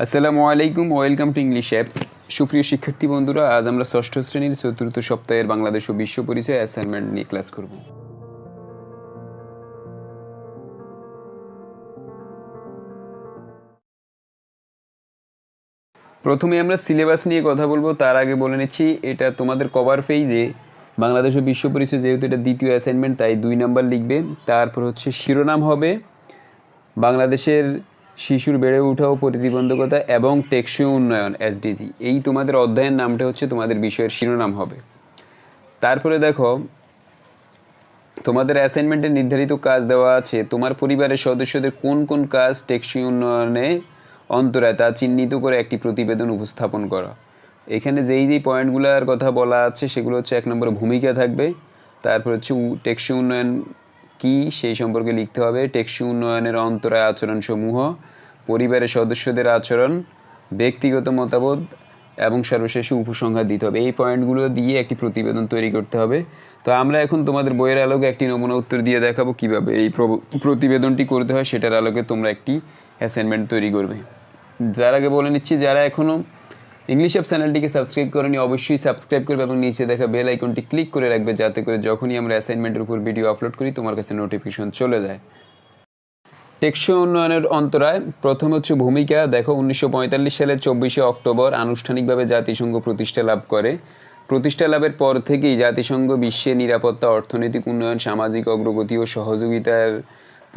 আসসালামু আলাইকুম, welcome to English apps. সুপ্রিয় শিক্ষার্থী বন্ধুরা, আজ আমরা ষষ্ঠ শ্রেণীর চতুর্থ সপ্তাহের বাংলাদেশ ও বিশ্ব পরিচয় অ্যাসাইনমেন্ট নিয়ে ক্লাস করব। প্রথমে আমরা সিলেবাস নিয়ে কথা বলবো। তার আগে বলে নিচ্ছি, এটা তোমাদের কভার পেজে বাংলাদেশ ও বিশ্ব পরিচয়, যেহেতু এটা দ্বিতীয় অ্যাসাইনমেন্ট তাই 2 নাম্বার লিখবে। তারপর হচ্ছে শিরোনাম হবে বাংলাদেশের শিশুর বেড়ে ওঠা ও প্রতিবন্ধকতা এবং টেকসই উন্নয়ন এসডিজি। এই তোমাদের অধ্যায়ের নামটা হচ্ছে তোমাদের বিষয়ের শিরোনাম হবে। তারপরে দেখো, তোমাদের অ্যাসাইনমেন্টে নির্ধারিত কাজ দেওয়া আছে। তোমার পরিবারের সদস্যদের কোন কোন কাজ টেকসই উন্নয়নে অন্তরায় তা চিহ্নিত করে একটি প্রতিবেদন উপস্থাপন করা। এখানে যেই পয়েন্টগুলোর কথা বলা আছে সেগুলো হচ্ছে, 1 নম্বরে ভূমিকা থাকবে, তারপর হচ্ছে টেকসই উন্নয়ন কি সেই সম্পর্কে লিখতে হবে, টেকসই উন্নয়নের অন্তরায় আচরণসমূহ, পরিবারের সদস্যদের আচরণ, ব্যক্তিগত মতামত এবং সর্বশেষে উপসংহার দিতে হবে। এই পয়েন্টগুলো দিয়ে একটি প্রতিবেদন তৈরি করতে হবে। তো আমরা এখন তোমাদের বইয়ের আলোকে একটি নমুনা উত্তর দিয়ে দেখাবো কিভাবে এই প্রতিবেদনটি করতে হয়। সেটার আলোকে তোমরা একটি অ্যাসাইনমেন্ট তৈরি করবে। যার আগে বলে নিচ্ছি, যারা এখনও ইংলিশ অ্যাপ চ্যানেলটিকে সাবস্ক্রাইব করেনি অবশ্যই সাবস্ক্রাইব করবে এবং নিচে দেখা বেল আইকনটি ক্লিক করে রাখবে, যাতে করে যখনই আমরা অ্যাসাইনমেন্টের উপর ভিডিও আপলোড করি তোমার কাছে নোটিফিকেশন চলে যায়। টেকসই উন্নয়নের অন্তরায় প্রথম হচ্ছে ভূমিকা। দেখো, 1945 সালের 24শে অক্টোবর আনুষ্ঠানিকভাবে জাতিসংঘ প্রতিষ্ঠা লাভ করে। প্রতিষ্ঠা লাভের পর থেকেই জাতিসংঘ বিশ্বে নিরাপত্তা, অর্থনৈতিক উন্নয়ন, সামাজিক অগ্রগতি ও সহযোগিতার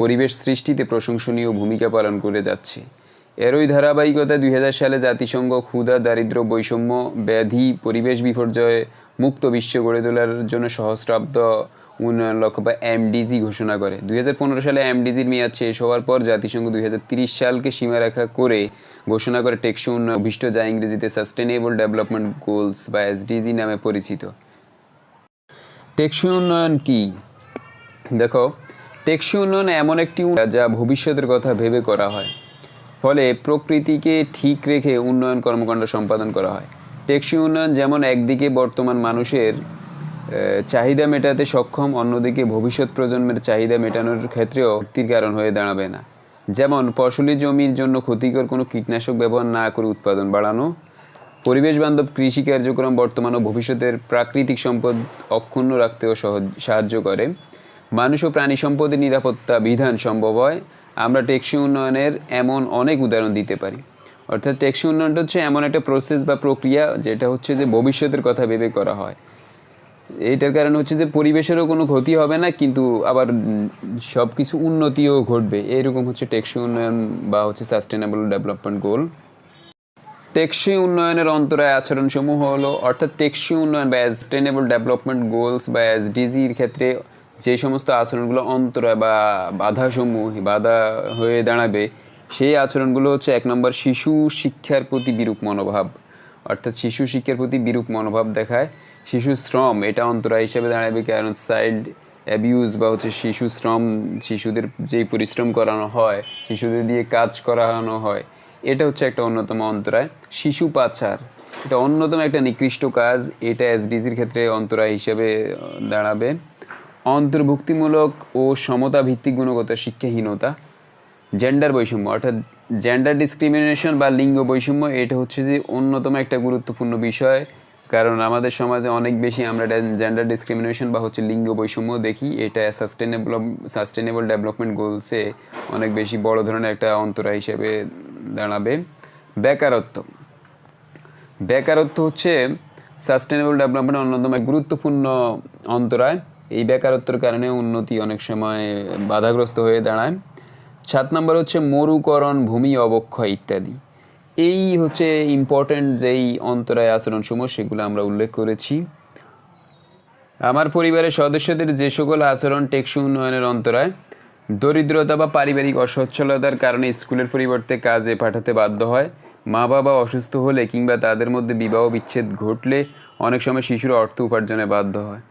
পরিবেশ সৃষ্টিতে প্রশংসনীয় ভূমিকা পালন করে যাচ্ছে। এরই ধারাবাহিকতায় 2000 সালে জাতিসংঘ ক্ষুধা, দারিদ্র্য, বৈষম্য, ব্যাধি, পরিবেশ বিপর্যয় মুক্ত বিশ্ব গড়ে তোলার জন্য সহস্রাব্দ উন্নয়ন লক্ষ্য বা এমডিজি ঘোষণা করে। 2015 সালে এমডিজির মেয়াদ শেষ হওয়ার পর জাতিসংঘ 2030 সালকে সীমারেখা করে ঘোষণা করে টেকসই উন্নয়ন অভিষ্ট, যা ইংরেজিতে সাস্টেনেবল ডেভেলপমেন্ট গোলস বা এসডিজি নামে পরিচিত। টেকসই উন্নয়ন কি? দেখো, টেকসই উন্নয়ন এমন একটি যা ভবিষ্যতের কথা ভেবে করা হয়, ফলে প্রকৃতিকে ঠিক রেখে উন্নয়ন কর্মকাণ্ড সম্পাদন করা হয়। টেকসই উন্নয়ন যেমন একদিকে বর্তমান মানুষের চাহিদা মেটাতে সক্ষম, অন্যদিকে ভবিষ্যৎ প্রজন্মের চাহিদা মেটানোর ক্ষেত্রেও ক্ষতির কারণ হয়ে দাঁড়াবে না। যেমন ফসলি জমির জন্য ক্ষতিকর কোনো কীটনাশক ব্যবহার না করে উৎপাদন বাড়ানো, পরিবেশ বান্ধব কৃষি কার্যক্রম বর্তমান ও ভবিষ্যতের প্রাকৃতিক সম্পদ অক্ষুণ্ণ রাখতেও সাহায্য করে। মানুষ ও প্রাণী সম্পদের নিরাপত্তা বিধান সম্ভব হয়। আমরা টেকসই উন্নয়নের এমন অনেক উদাহরণ দিতে পারি। অর্থাৎ টেকসই উন্নয়নটা হচ্ছে এমন একটা প্রসেস বা প্রক্রিয়া যেটা হচ্ছে যে ভবিষ্যতের কথা ভেবে করা হয়। এইটার কারণ হচ্ছে যে পরিবেশেরও কোনো ক্ষতি হবে না, কিন্তু আবার সব কিছু উন্নতিও ঘটবে। এরকম হচ্ছে টেকসই উন্নয়ন বা হচ্ছে সাস্টেনেবল ডেভেলপমেন্ট গোল। টেকসই উন্নয়নের অন্তরায় আচরণসমূহ হলো, অর্থাৎ টেকসই উন্নয়ন বা সাস্টেনেবল ডেভেলপমেন্ট গোলস বা এসডিজির ক্ষেত্রে যে সমস্ত আচরণগুলো অন্তরায় বা বাধা হয়ে দাঁড়াবে, সেই আচরণগুলো হচ্ছে 1 নম্বর শিশু শিক্ষার প্রতি বিরূপ মনোভাব। অর্থাৎ শিশু শিক্ষার প্রতি বিরূপ মনোভাব দেখায়। শিশু শ্রম, এটা অন্তরায় হিসেবে দাঁড়াবে, কারণ চাইল্ড অ্যাবিউজ বা হচ্ছে শিশু শ্রম, শিশুদের যেই পরিশ্রম করানো হয়, শিশুদের দিয়ে কাজ করানো হয়, এটা হচ্ছে একটা অন্যতম অন্তরায়। শিশু পাচার, এটা অন্যতম একটা নিকৃষ্ট কাজ, এটা এসডিজির ক্ষেত্রে অন্তরায় হিসেবে দাঁড়াবে। অন্তর্ভুক্তিমূলক ও সমতা ভিত্তিক গুণগত শিক্ষাহীনতা। জেন্ডার বৈষম্য, অর্থাৎ জেন্ডার ডিসক্রিমিনেশন বা লিঙ্গ বৈষম্য, এটা হচ্ছে যে অন্যতম একটা গুরুত্বপূর্ণ বিষয়, কারণ আমাদের সমাজে অনেক বেশি আমরা জেন্ডার ডিসক্রিমিনেশন বা হচ্ছে লিঙ্গ বৈষম্য দেখি। এটা সাস্টেনেবল ডেভেলপমেন্ট গোলসে অনেক বেশি বড় ধরনের একটা অন্তরায় হিসেবে দাঁড়াবে। বেকারত্ব হচ্ছে সাস্টেনেবল ডেভেলপমেন্টের অন্যতম এক গুরুত্বপূর্ণ অন্তরায়। এই বেকারত্বের কারণে উন্নতি অনেক সময় বাধাগ্রস্ত হয়ে দাঁড়ায়। 7 নম্বর হচ্ছে মরুকরণ, ভূমি অবক্ষয় ইত্যাদি। এই হচ্ছে ইম্পর্টেন্ট যেই অন্তরায় আচরণসমূহ, সেগুলো আমরা উল্লেখ করেছি। আমার পরিবারের সদস্যদের যে সকল আচরণ টেকসই উন্নয়নের অন্তরায়: দরিদ্রতা বা পারিবারিক অসচ্ছলতার কারণে স্কুলের পরিবর্তে কাজে পাঠাতে বাধ্য হয়, মা বাবা অসুস্থ হলে কিংবা তাদের মধ্যে বিবাহ বিচ্ছেদ ঘটলে অনেক সময় শিশুরা অর্থ উপার্জনে বাধ্য হয়,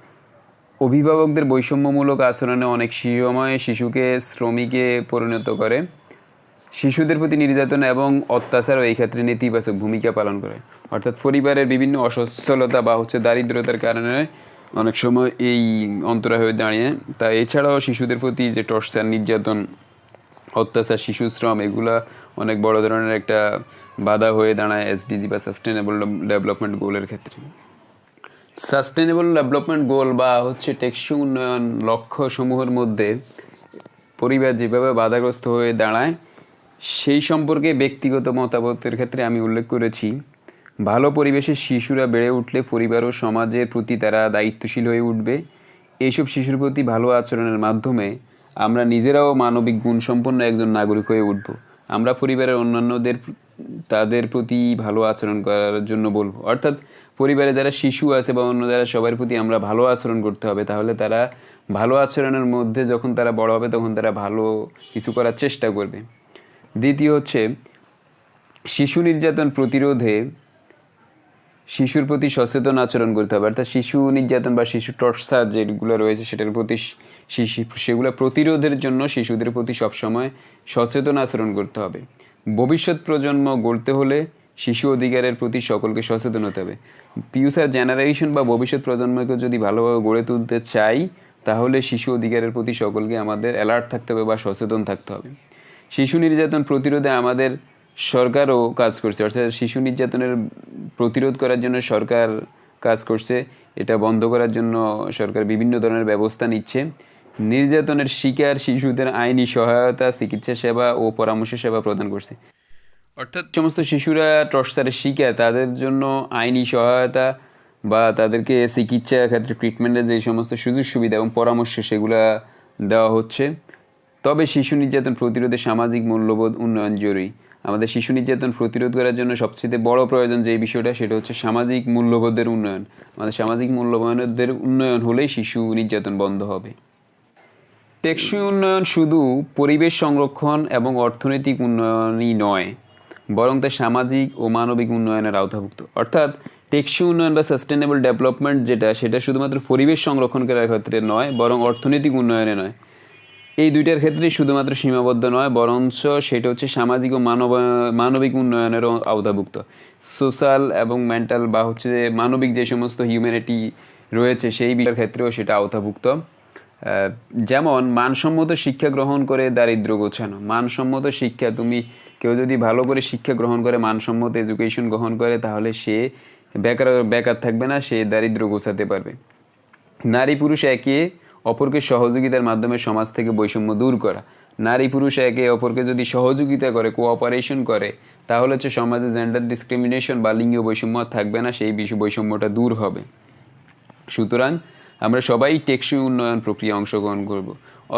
অভিভাবকদের বৈষম্যমূলক আচরণে অনেক সময় শিশুকে শ্রমিকে পরিণত করে, শিশুদের প্রতি নির্যাতন এবং অত্যাচারও এই ক্ষেত্রে নেতিবাচক ভূমিকা পালন করে। অর্থাৎ পরিবারের বিভিন্ন অসচ্ছলতা বা হচ্ছে দারিদ্রতার কারণে অনেক সময় এই অন্তরায় হয়ে দাঁড়িয়ে। তা এছাড়াও শিশুদের প্রতি যে টর্চার, নির্যাতন, অত্যাচার, শিশু শ্রম, এগুলা অনেক বড় ধরনের একটা বাধা হয়ে দাঁড়ায় এসডিজি বা সাস্টেনেবল ডেভেলপমেন্ট গোলের ক্ষেত্রে। সাস্টেনেবল ডেভেলপমেন্ট গোল বা হচ্ছে টেকসই উন্নয়ন লক্ষ্যসমূহের মধ্যে পরিবার যেভাবে বাধাগ্রস্ত হয়ে দাঁড়ায় সেই সম্পর্কে ব্যক্তিগত মতামতের ক্ষেত্রে আমি উল্লেখ করেছি, ভালো পরিবেশে শিশুরা বেড়ে উঠলে পরিবার ও সমাজের প্রতি তারা দায়িত্বশীল হয়ে উঠবে। এইসব শিশুর প্রতি ভালো আচরণের মাধ্যমে আমরা নিজেরাও মানবিক গুণসম্পন্ন একজন নাগরিক হয়ে উঠব। আমরা পরিবারের অন্যান্যদের তাদের প্রতি ভালো আচরণ করার জন্য বলবো, অর্থাৎ পরিবারে যারা শিশু আছে বা অন্য যারা সবার প্রতি আমরা ভালো আচরণ করতে হবে, তাহলে তারা ভালো আচরণের মধ্যে যখন তারা বড় হবে তখন তারা ভালো কিছু করার চেষ্টা করবে। দ্বিতীয় হচ্ছে শিশু নির্যাতন প্রতিরোধে শিশুর প্রতি সচেতন আচরণ করতে হবে, অর্থাৎ শিশু নির্যাতন বা শিশু টর্চার যেগুলো রয়েছে সেটার প্রতি সেগুলো প্রতিরোধের জন্য শিশুদের প্রতি সবসময় সচেতন আচরণ করতে হবে। ভবিষ্যৎ প্রজন্ম গড়তে হলে শিশু অধিকারের প্রতি সকলকে সচেতন হতে হবে। ফিউচার জেনারেশন বা ভবিষ্যৎ প্রজন্মকে যদি ভালোভাবে গড়ে তুলতে চাই তাহলে শিশু অধিকারের প্রতি সকলকে আমাদের অ্যালার্ট থাকতে হবে বা সচেতন থাকতে হবে। শিশু নির্যাতন প্রতিরোধে আমাদের সরকারও কাজ করছে, অর্থাৎ শিশু নির্যাতনের প্রতিরোধ করার জন্য সরকার কাজ করছে, এটা বন্ধ করার জন্য সরকার বিভিন্ন ধরনের ব্যবস্থা নিচ্ছে। নির্যাতনের শিকার শিশুদের আইনি সহায়তা, চিকিৎসা সেবা ও পরামর্শ সেবা প্রদান করছে, অর্থাৎ সমস্ত শিশুরা টর্চারের শিকার তাদের জন্য আইনি সহায়তা বা তাদেরকে চিকিৎসা ক্ষেত্রে ট্রিটমেন্টের যে সমস্ত সুযোগ সুবিধা এবং পরামর্শ সেগুলো দেওয়া হচ্ছে। তবে শিশু নির্যাতন প্রতিরোধে সামাজিক মূল্যবোধ উন্নয়ন জরুরি। আমাদের শিশু নির্যাতন প্রতিরোধ করার জন্য সবচেয়ে বড় প্রয়োজন যে বিষয়টা সেটা হচ্ছে সামাজিক মূল্যবোধের উন্নয়ন। আমাদের সামাজিক মূল্যবোধের উন্নয়ন হলেই শিশু নির্যাতন বন্ধ হবে। টেকসই উন্নয়ন শুধু পরিবেশ সংরক্ষণ এবং অর্থনৈতিক উন্নয়নই নয়, বরং তা সামাজিক ও মানবিক উন্নয়নের আওতাভুক্ত। অর্থাৎ টেকসই উন্নয়ন বা সাস্টেনেবল ডেভেলপমেন্ট সেটা শুধুমাত্র পরিবেশ সংরক্ষণ করার ক্ষেত্রে নয়, বরং অর্থনৈতিক উন্নয়নে নয়, এই দুইটার ক্ষেত্রেই শুধুমাত্র সীমাবদ্ধ নয়, বরঞ্চ সেটা হচ্ছে সামাজিক ও মানবিক উন্নয়নেরও আওতাভুক্ত। সোশ্যাল এবং মেন্টাল বা হচ্ছে মানবিক যে সমস্ত হিউম্যানিটি রয়েছে সেই বিষয়ের ক্ষেত্রেও সেটা আওতাভুক্ত। যেমন মানসম্মত শিক্ষা গ্রহণ করে দারিদ্র্য গোছানো। মানসম্মত শিক্ষা, তুমি কেউ যদি ভালো করে শিক্ষা গ্রহণ করে, মানসম্মত এডুকেশন গ্রহণ করে, তাহলে সে বেকার থাকবে না, সে দারিদ্র্য গোছাতে পারবে। নারী পুরুষ একে অপরকে সহযোগিতার মাধ্যমে সমাজ থেকে বৈষম্য দূর করা। নারী পুরুষ একে অপরকে যদি সহযোগিতা করে, কোঅপারেশন করে, তাহলে হচ্ছে সমাজে জেন্ডার ডিসক্রিমিনেশন বা লিঙ্গ বৈষম্য থাকবে না, সেই বৈষম্যটা দূর হবে। সুতরাং আমরা সবাই টেকসই উন্নয়ন প্রক্রিয়া অংশগ্রহণ করব।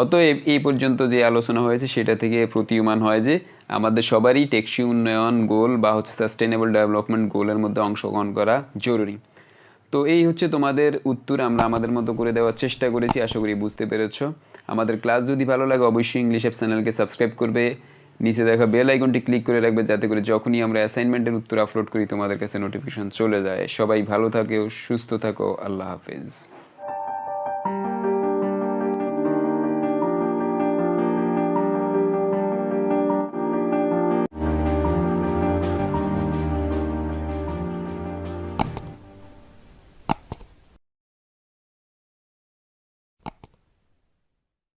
অতএব এই পর্যন্ত যে আলোচনা হয়েছে সেটা থেকে প্রতীয়মান হয় যে আমাদের সবারই টেকসই উন্নয়ন গোল বা হচ্ছে সাস্টেনেবল ডেভেলপমেন্ট গোলের মধ্যে অংশগ্রহণ করা জরুরি। তো এই হচ্ছে তোমাদের উত্তর, আমরা আমাদের মতো করে দেওয়ার চেষ্টা করেছি, আশা করি বুঝতে পেরেছো। আমাদের ক্লাস যদি ভালো লাগে অবশ্যই ইংলিশ অ্যাপ চ্যানেলকে সাবস্ক্রাইব করবে, নিচে দেখা বেল আইকনটি ক্লিক করে রাখবে যাতে করে যখনই আমরা অ্যাসাইনমেন্টের উত্তর আপলোড করি তোমাদের কাছে নোটিফিকেশন চলে যায়। সবাই ভালো থাকো, সুস্থ থাকো, আল্লাহ হাফেজ।